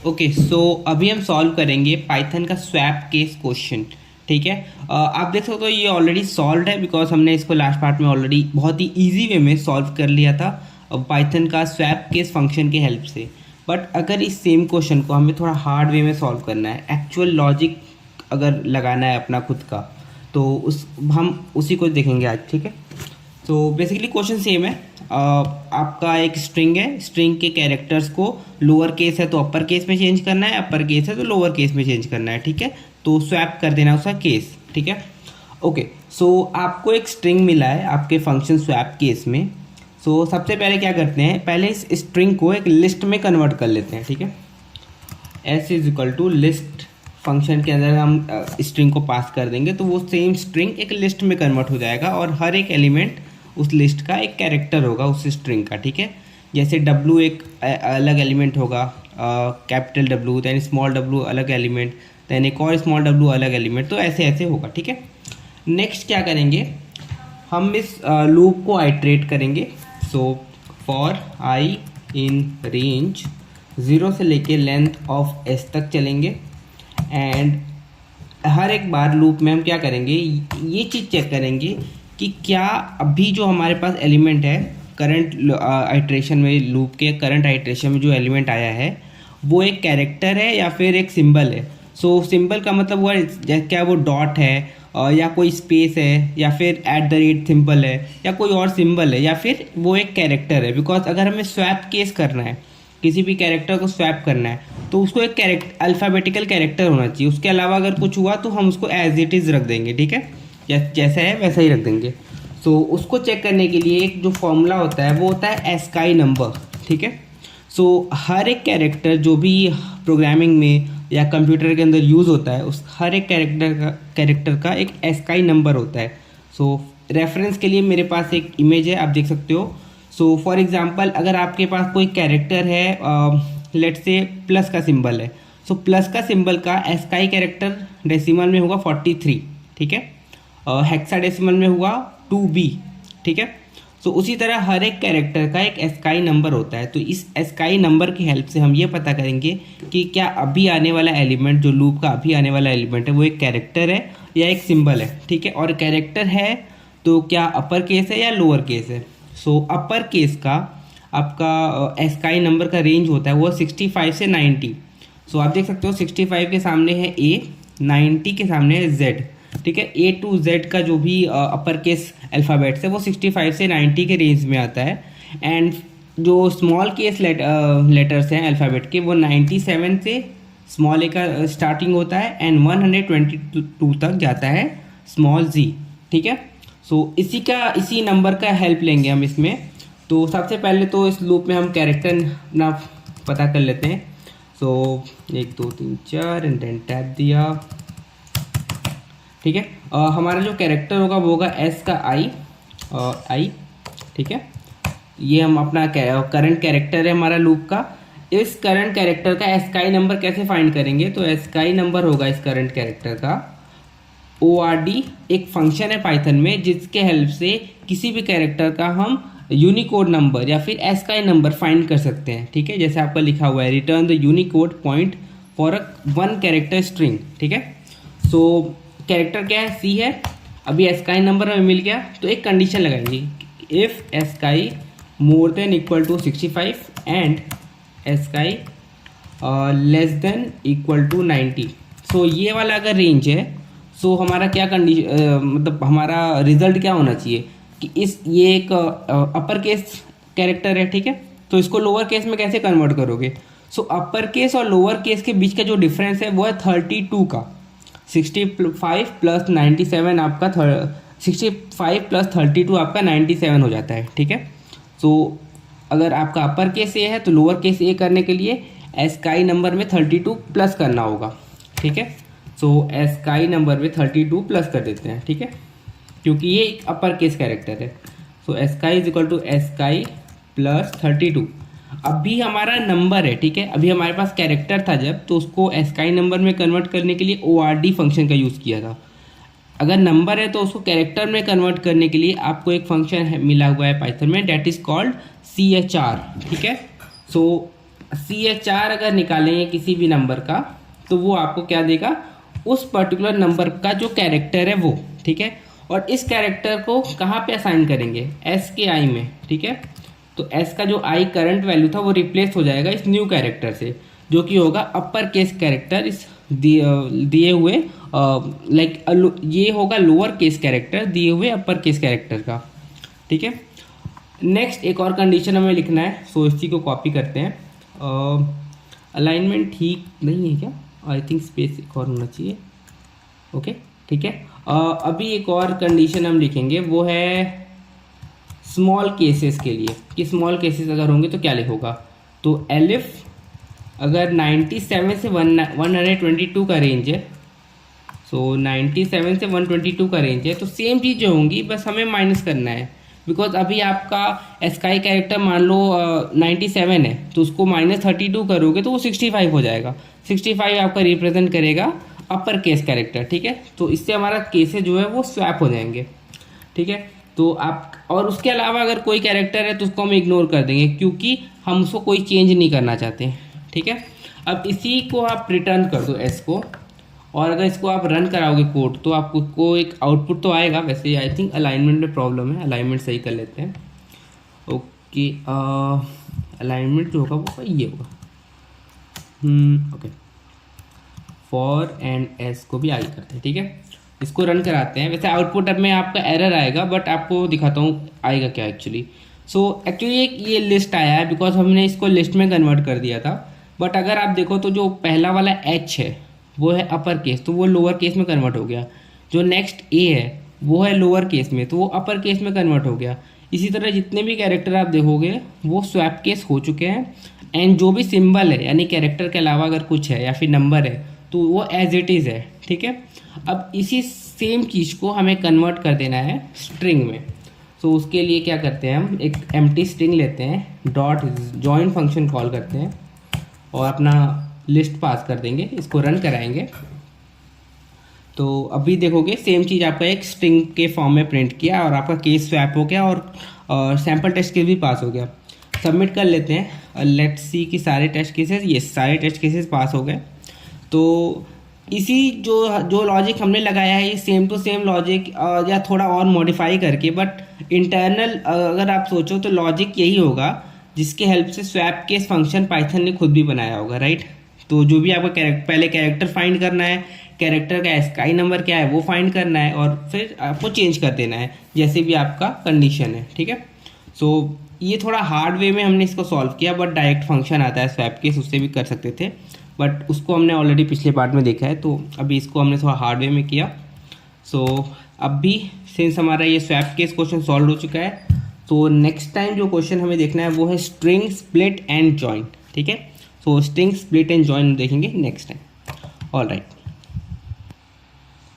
Okay so अभी हम solve करेंगे पाइथन का स्वैप केस क्वेश्चन। ठीक है, आप देख सकते हो ये ऑलरेडी सॉल्व है बिकॉज हमने इसको लास्ट पार्ट में ऑलरेडी बहुत ही इजी वे में सॉल्व कर लिया था पाइथन का स्वैप केस फंक्शन के हेल्प से। बट अगर इस सेम क्वेश्चन को हमें थोड़ा हार्ड वे में सॉल्व करना है, एक्चुअल लॉजिक अगर लगाना है अपना खुद का, तो हम उसी को देखेंगे आज। ठीक है, तो बेसिकली क्वेश्चन सेम है। आपका एक स्ट्रिंग है, स्ट्रिंग के कैरेक्टर्स को लोअर केस है तो अपर केस में चेंज करना है, अपर केस है तो लोअर केस में चेंज करना है। ठीक है, तो स्वैप कर देना उसका केस। ठीक है, ओके सो आपको एक स्ट्रिंग मिला है आपके फंक्शन स्वैप केस में। सो सबसे पहले क्या करते हैं, पहले इस स्ट्रिंग को एक लिस्ट में कन्वर्ट कर लेते हैं। ठीक है, S is equal to list function के अंदर हम स्ट्रिंग को पास कर देंगे तो वो सेम स्ट्रिंग एक लिस्ट में कन्वर्ट हो जाएगा और हर एक एलिमेंट उस लिस्ट का एक कैरेक्टर होगा उस स्ट्रिंग का। ठीक है, जैसे W एक अलग एलिमेंट होगा, capital W, than small w अलग एलिमेंट, दैन एक और स्मॉल w अलग एलिमेंट, तो ऐसे ऐसे होगा। ठीक है, नेक्स्ट क्या करेंगे, हम इस लूप को आइट्रेट करेंगे। So for I in range 0 से लेके लेंथ ऑफ s तक चलेंगे एंड हर एक बार लूप में हम क्या करेंगे, ये चीज़ चेक करेंगे कि क्या अभी जो हमारे पास एलिमेंट है करंट आइट्रेशन में, लूप के करंट आइट्रेशन में जो एलिमेंट आया है वो एक कैरेक्टर है या फिर एक सिंबल है। सो सिंबल का मतलब हुआ क्या वो डॉट है या कोई स्पेस है या फिर @ सिंबल है या कोई और सिंबल है या फिर वो एक कैरेक्टर है। बिकॉज अगर हमें स्वैप केस करना है, किसी भी कैरेक्टर को स्वैप करना है, तो उसको एक अल्फ़ाबेटिकल कैरेक्टर होना चाहिए। उसके अलावा अगर कुछ हुआ तो हम उसको एज इट इज़ रख देंगे। ठीक है, जैसा है वैसा ही रख देंगे। सो उसको चेक करने के लिए एक जो फॉर्मूला होता है वो होता है एस्काई नंबर। ठीक है, सो हर एक कैरेक्टर जो भी प्रोग्रामिंग में या कंप्यूटर के अंदर यूज़ होता है, उस हर एक कैरेक्टर का एक एस्काई नंबर होता है। सो रेफरेंस के लिए मेरे पास एक इमेज है, आप देख सकते हो। सो फॉर एग्जांपल अगर आपके पास कोई कैरेक्टर है, लेट्स से प्लस का सिंबल है, सो प्लस का सिंबल का एस्काई कैरेक्टर डेसिमल में होगा 43। ठीक है, हेक्साडेसिमल में हुआ 2b। ठीक है, सो उसी तरह हर एक कैरेक्टर का एक एस्काई नंबर होता है। तो इस एस्काई नंबर की हेल्प से हम ये पता करेंगे कि क्या अभी आने वाला एलिमेंट, जो लूप का अभी आने वाला एलिमेंट है, वो एक कैरेक्टर है या एक सिंबल है। ठीक है, और कैरेक्टर है तो क्या अपर केस है या लोअर केस है। सो अपर केस का आपका एस्काई नंबर का रेंज होता है वो 65 से 90। सो आप देख सकते हो 65 के सामने है A, 90 के सामने है Z। ठीक है, A to Z का जो भी अपर केस अल्फ़ाबेट्स है वो 65 से 90 के रेंज में आता है एंड जो स्मॉल केस लेटर्स हैं अल्फ़ाबेट के वो 97 से स्मॉल ए का स्टार्टिंग होता है एंड 122 तक जाता है स्मॉल z। ठीक है, सो इसी नंबर का हेल्प लेंगे हम इसमें। तो सबसे पहले तो इस लूप में हम कैरेक्टर अपना पता कर लेते हैं। सो 1 2 3 4 एंड देन टैप दिया। ठीक है, हमारा जो कैरेक्टर होगा वो होगा s का i। ठीक है, ये हम अपना करंट कैरेक्टर है हमारा लूप का। इस करंट कैरेक्टर का एस्काई नंबर कैसे फाइंड करेंगे, तो एस्काई नंबर होगा इस करंट कैरेक्टर का ORD, एक फंक्शन है पाइथन में जिसके हेल्प से किसी भी कैरेक्टर का हम यूनिकोड नंबर या फिर एस्काई नंबर फाइंड कर सकते हैं। ठीक है, जैसे आपका लिखा हुआ है return the Unicode point for one character string. ठीक है, सो कैरेक्टर क्या है, C है। अभी एस्काई नंबर हमें मिल गया तो एक कंडीशन लगाएंगे, if ASCII more than equal to 65 and ASCII less than equal to 90। So ये वाला अगर रेंज है, सो हमारा क्या मतलब हमारा रिजल्ट क्या होना चाहिए कि ये एक अपर केस कैरेक्टर है। ठीक है, तो इसको लोअर केस में कैसे कन्वर्ट करोगे। सो अपर केस और लोअर केस के बीच का जो डिफरेंस है वो है 32 का। 65 प्लस 97 आपका 65 प्लस 32 आपका 97 हो जाता है। ठीक है, सो अगर आपका अपर केस ए है तो लोअर केस ए करने के लिए एस्काई नंबर में 32 प्लस करना होगा। ठीक है, सो एस्काई नंबर में 32 प्लस कर देते हैं। ठीक है, क्योंकि ये एक अपर केस कैरेक्टर है। So ASCII is equal to ASCII plus 32। अभी हमारा नंबर है। ठीक है, अभी हमारे पास कैरेक्टर था जब, तो उसको एस्काई नंबर में कन्वर्ट करने के लिए ORD फंक्शन का यूज़ किया था। अगर नंबर है तो उसको कैरेक्टर में कन्वर्ट करने के लिए आपको एक फंक्शन मिला हुआ है पाइथन में, डेट इज़ कॉल्ड CHR। ठीक है, सो CHR अगर निकालेंगे किसी भी नंबर का तो वो आपको क्या देगा, उस पर्टिकुलर नंबर का जो कैरेक्टर है वो, ठीक है। और इस कैरेक्टर को कहाँ पे असाइन करेंगे, S के I में, ठीक है। तो S का जो I करंट वैल्यू था वो रिप्लेस हो जाएगा इस न्यू कैरेक्टर से, जो कि होगा अपर केस कैरेक्टर इस दिए हुए लाइक ये होगा लोअर केस कैरेक्टर दिए हुए अपर केस कैरेक्टर का, ठीक है। नेक्स्ट एक और कंडीशन हमें लिखना है, सो इसी को कॉपी करते हैं। अलाइनमेंट ठीक नहीं है क्या, आई थिंक स्पेस एक और होना चाहिए, ओके ठीक है। अभी एक और कंडीशन हम लिखेंगे, वो है स्मॉल केसेस के लिए, कि स्मॉल केसेस अगर होंगे तो क्या लिखोगा। तो एलिफ अगर 97 से 122 का रेंज है, सो 97 से 122 का रेंज है, तो सेम चीज़ जो होंगी, बस हमें माइनस करना है। बिकॉज अभी आपका स्काई कैरेक्टर मान लो 97 है, तो उसको -32 करोगे तो वो 65 हो जाएगा। 65 आपका रिप्रेजेंट करेगा अपर केस कैरेक्टर, ठीक है। तो इससे हमारा केसेस जो है वो स्वैप हो जाएंगे, ठीक है। तो आप, और उसके अलावा अगर कोई कैरेक्टर है तो उसको हम इग्नोर कर देंगे, क्योंकि हम उसको कोई चेंज नहीं करना चाहते, ठीक है। अब इसी को आप रिटर्न कर दो S को, और अगर इसको आप रन कराओगे कोड तो आपको एक आउटपुट तो आएगा। वैसे आई थिंक अलाइनमेंट में प्रॉब्लम है, अलाइनमेंट सही कर लेते हैं। ओके, अलाइनमेंट जो होगा वो ये होगा, ओके। फॉर एंड S को भी आई करते हैं, ठीक है। इसको रन कराते हैं। वैसे आउटपुट अब में आपका एरर आएगा, बट आपको दिखाता हूँ आएगा क्या एक्चुअली। सो एक्चुअली एक ये लिस्ट आया है बिकॉज हमने इसको लिस्ट में कन्वर्ट कर दिया था। बट अगर आप देखो तो जो पहला वाला H है वो है अपर केस, तो वो लोअर केस में कन्वर्ट हो गया। जो नेक्स्ट A है वो है लोअर केस में, तो वो अपर केस में कन्वर्ट हो गया। इसी तरह जितने भी कैरेक्टर आप देखोगे वो स्वैप केस हो चुके हैं। एंड जो भी सिंबल है, यानी कैरेक्टर के अलावा अगर कुछ है या फिर नंबर है, तो वो एज इट इज़ है, ठीक है। अब इसी सेम चीज़ को हमें कन्वर्ट कर देना है स्ट्रिंग में। तो उसके लिए क्या करते हैं, हम एक एम्प्टी स्ट्रिंग लेते हैं, डॉट जॉइन फंक्शन कॉल करते हैं और अपना लिस्ट पास कर देंगे, इसको रन कराएंगे। तो अभी देखोगे सेम चीज़ आपका एक स्ट्रिंग के फॉर्म में प्रिंट किया और आपका केस स्वैप हो गया और सैम्पल टेस्ट केस भी पास हो गया। सबमिट कर लेते हैं। लेट्स सी कि सारे टेस्ट केसेस, ये सारे टेस्ट केसेस पास हो गए। तो इसी जो लॉजिक हमने लगाया है, ये सेम टू सेम लॉजिक या थोड़ा और मॉडिफाई करके, बट इंटरनल अगर आप सोचो तो लॉजिक यही होगा जिसके हेल्प से स्वैप केस फंक्शन पाइथन ने खुद भी बनाया होगा, राइट। तो जो भी आपका पहले कैरेक्टर फाइंड करना है, कैरेक्टर का स्काई नंबर क्या है वो फाइंड करना है, और फिर आपको चेंज कर देना है जैसे भी आपका कंडीशन है, ठीक है। सो ये थोड़ा हार्ड वे में हमने इसको सॉल्व किया, बट डायरेक्ट फंक्शन आता है स्वैप केस, उससे भी कर सकते थे, बट उसको हमने ऑलरेडी पिछले पार्ट में देखा है। तो अभी इसको हमने थोड़ा हार्ड वे में किया। सो अब भी सिंस हमारा ये स्वैप केस क्वेश्चन सॉल्व हो चुका है, तो नेक्स्ट टाइम जो क्वेश्चन हमें देखना है वो है स्ट्रिंग स्प्लिट एंड जॉइन, ठीक है। सो स्ट्रिंग स्प्लिट एंड जॉइन देखेंगे नेक्स्ट टाइम। All right.